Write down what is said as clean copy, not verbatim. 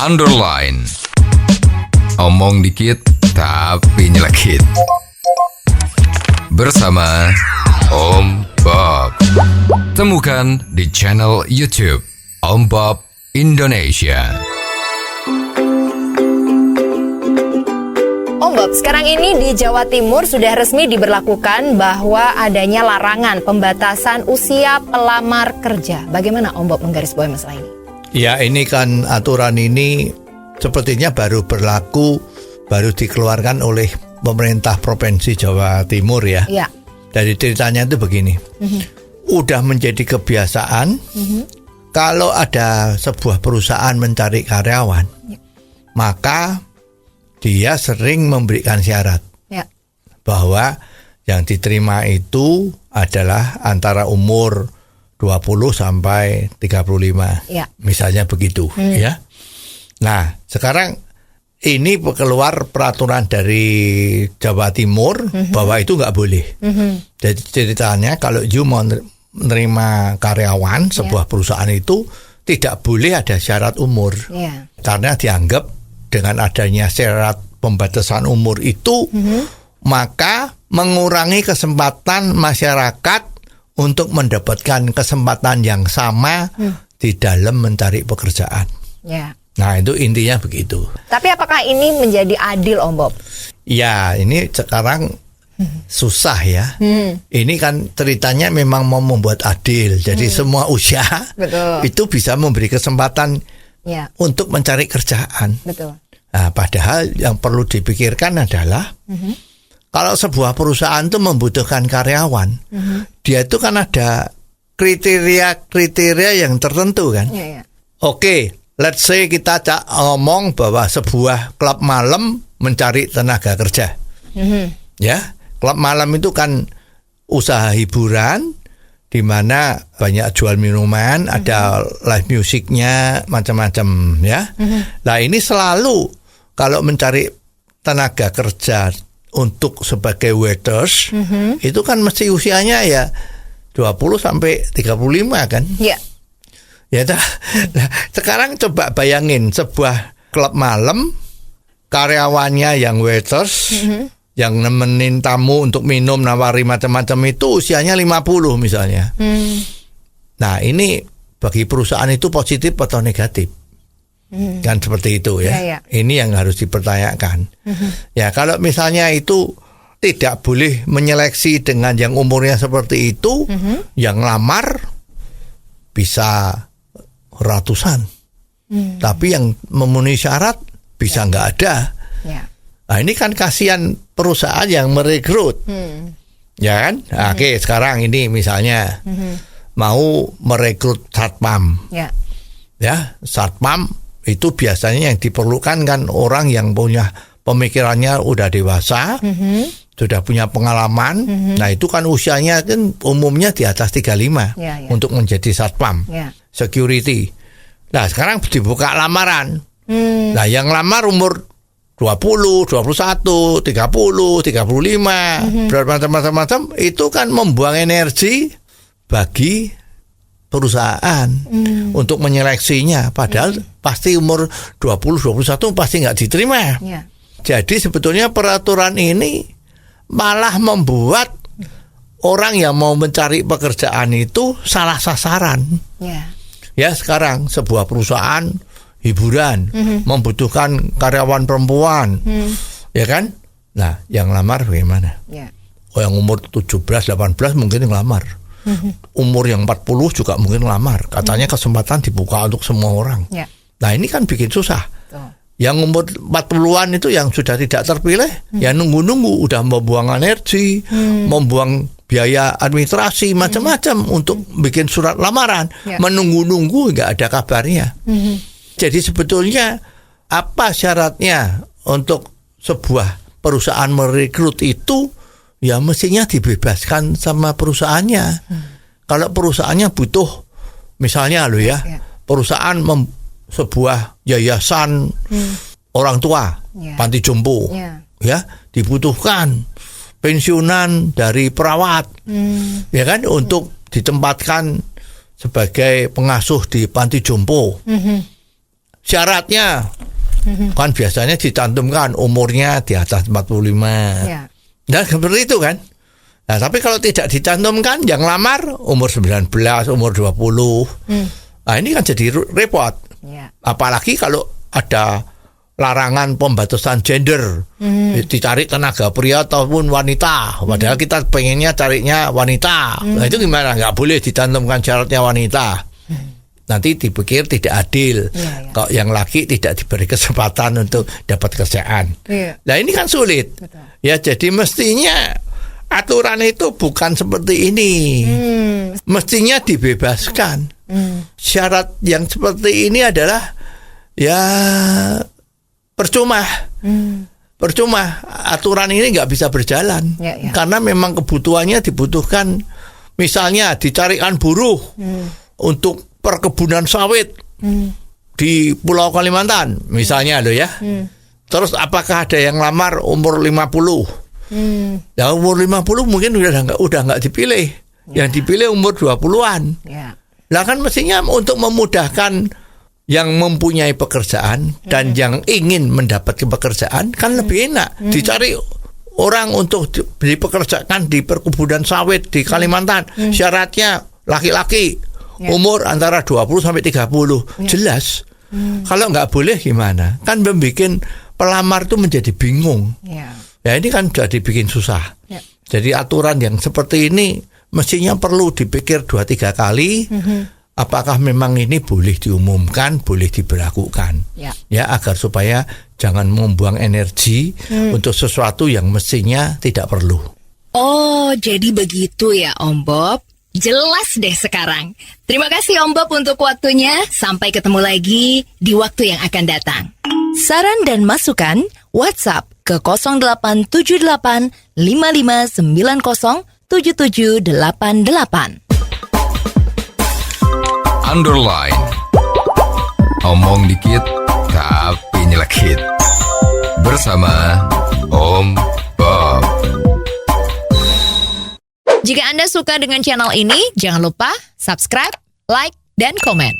underline. Omong dikit tapi nyelekit. Bersama Om Bob. Temukan di channel YouTube Om Bob Indonesia. Om Bob, sekarang ini di Jawa Timur sudah resmi diberlakukan bahwa adanya larangan pembatasan usia pelamar kerja. Bagaimana Om Bob menggarisbawahi masalah ini? Ya, ini kan aturan ini sepertinya baru berlaku, baru dikeluarkan oleh pemerintah Provinsi Jawa Timur ya. Ya. Dari ceritanya itu begini, udah menjadi kebiasaan kalau ada sebuah perusahaan mencari karyawan, maka dia sering memberikan syarat bahwa yang diterima itu adalah antara umur 20 sampai 35. Misalnya begitu ya. Nah, sekarang ini keluar peraturan dari Jawa Timur bahwa itu nggak boleh. Jadi ceritanya kalau you mau menerima karyawan sebuah perusahaan itu tidak boleh ada syarat umur. Karena dianggap dengan adanya syarat pembatasan umur itu, maka mengurangi kesempatan masyarakat untuk mendapatkan kesempatan yang sama di dalam mencari pekerjaan. Nah, itu intinya begitu. Tapi apakah ini menjadi adil, Om Bob? Ya, ini sekarang susah ya. Ini kan ceritanya memang mau membuat adil. Jadi semua usia itu bisa memberi kesempatan untuk mencari kerjaan. Nah, padahal yang perlu dipikirkan adalah kalau sebuah perusahaan itu membutuhkan karyawan, dia itu kan ada kriteria yang tertentu kan. Oke, let's say kita ngomong bahwa sebuah klub malam mencari tenaga kerja. Ya, klub malam itu kan usaha hiburan di mana banyak jual minuman, ada live musiknya, macam-macam ya. Nah, ini selalu kalau mencari tenaga kerja untuk sebagai waiters, itu kan mesti usianya ya 20 sampai 35 kan? Iya. Ya, nah, sekarang coba bayangin sebuah klub malam, karyawannya yang waiters, yang nemenin tamu untuk minum, nawari macam-macam itu usianya 50 misalnya. Nah, ini bagi perusahaan itu positif atau negatif? Kan seperti itu ya. Ini yang harus dipertanyakan. Ya, kalau misalnya itu tidak boleh menyeleksi dengan yang umurnya seperti itu, yang lamar bisa ratusan. Tapi yang memenuhi syarat bisa nggak ada. Nah, ini kan kasihan perusahaan yang merekrut. Ya kan? Nah, oke, sekarang ini misalnya mau merekrut satpam. Ya, satpam itu biasanya yang diperlukan kan orang yang punya pemikirannya udah dewasa, sudah punya pengalaman. Nah, itu kan usianya kan umumnya di atas 35 untuk menjadi satpam, security. Nah, sekarang dibuka lamaran. Nah, yang lamar umur 20, 21, 30, 35, macam-macam itu kan membuang energi bagi perusahaan untuk menyeleksinya, padahal pasti umur 20, 21 pasti nggak diterima. Jadi sebetulnya peraturan ini malah membuat orang yang mau mencari pekerjaan itu salah sasaran. Ya, sekarang sebuah perusahaan hiburan membutuhkan karyawan perempuan, ya kan? Nah, yang lamar bagaimana? Oh, yang umur 17, 18 mungkin yang lamar. Umur yang 40 juga mungkin lamar. Katanya kesempatan dibuka untuk semua orang. Nah, ini kan bikin susah. Yang umur 40-an itu yang sudah tidak terpilih, ya nunggu-nunggu, udah membuang energi, membuang biaya administrasi, macam-macam untuk bikin surat lamaran. Menunggu-nunggu nggak ada kabarnya. Jadi sebetulnya apa syaratnya untuk sebuah perusahaan merekrut itu? Ya mestinya dibebaskan sama perusahaannya. Kalau perusahaannya butuh, misalnya perusahaan sebuah yayasan orang tua, panti jompo, ya dibutuhkan pensiunan dari perawat, ya kan, untuk ditempatkan sebagai pengasuh di panti jompo. syaratnya kan biasanya dicantumkan umurnya di atas 45. Ya. Nah, seperti itu kan. Nah, tapi kalau tidak dicantumkan yang lamar umur 19, umur 20. Nah, ini kan jadi repot. Ya. Apalagi kalau ada larangan pembatasan gender, dicari tenaga pria ataupun wanita, padahal kita pengennya carinya wanita. Nah, itu gimana? Nggak boleh dicantumkan syaratnya wanita. Nanti dipikir tidak adil. Kok yang laki tidak diberi kesempatan untuk dapat kerjaan. Nah, ini kan sulit. Betul. Ya, jadi mestinya aturan itu bukan seperti ini. Mestinya dibebaskan. Syarat yang seperti ini adalah ya percuma. Percuma, aturan ini nggak bisa berjalan. Karena memang kebutuhannya dibutuhkan. Misalnya dicarikan buruh untuk perkebunan sawit di Pulau Kalimantan misalnya loh ya. Terus apakah ada yang lamar umur 50? Ya umur 50 mungkin udah nggak dipilih. Yang dipilih umur 20-an. Lah kan mestinya untuk memudahkan yang mempunyai pekerjaan dan yang ingin mendapat pekerjaan kan lebih enak. Dicari orang untuk dipekerjakan di perkebunan sawit di Kalimantan. Syaratnya laki-laki. Umur antara 20 sampai 30. Jelas. Kalau nggak boleh gimana? Kan membuat pelamar itu menjadi bingung. Ya ini kan sudah dibikin susah. Jadi aturan yang seperti ini mestinya perlu dipikir 2-3 kali. Apakah memang ini boleh diumumkan, boleh diberlakukan. Ya agar supaya jangan membuang energi untuk sesuatu yang mestinya tidak perlu. Oh, jadi begitu ya Om Bob. Jelas deh sekarang. Terima kasih Om Bob untuk waktunya. Sampai ketemu lagi di waktu yang akan datang. Saran dan masukan WhatsApp ke 0878 5590 7788. Underline. Omong dikit tapi nyelekit. Bersama Om Bob. Jika Anda suka dengan channel ini, jangan lupa subscribe, like, dan komen.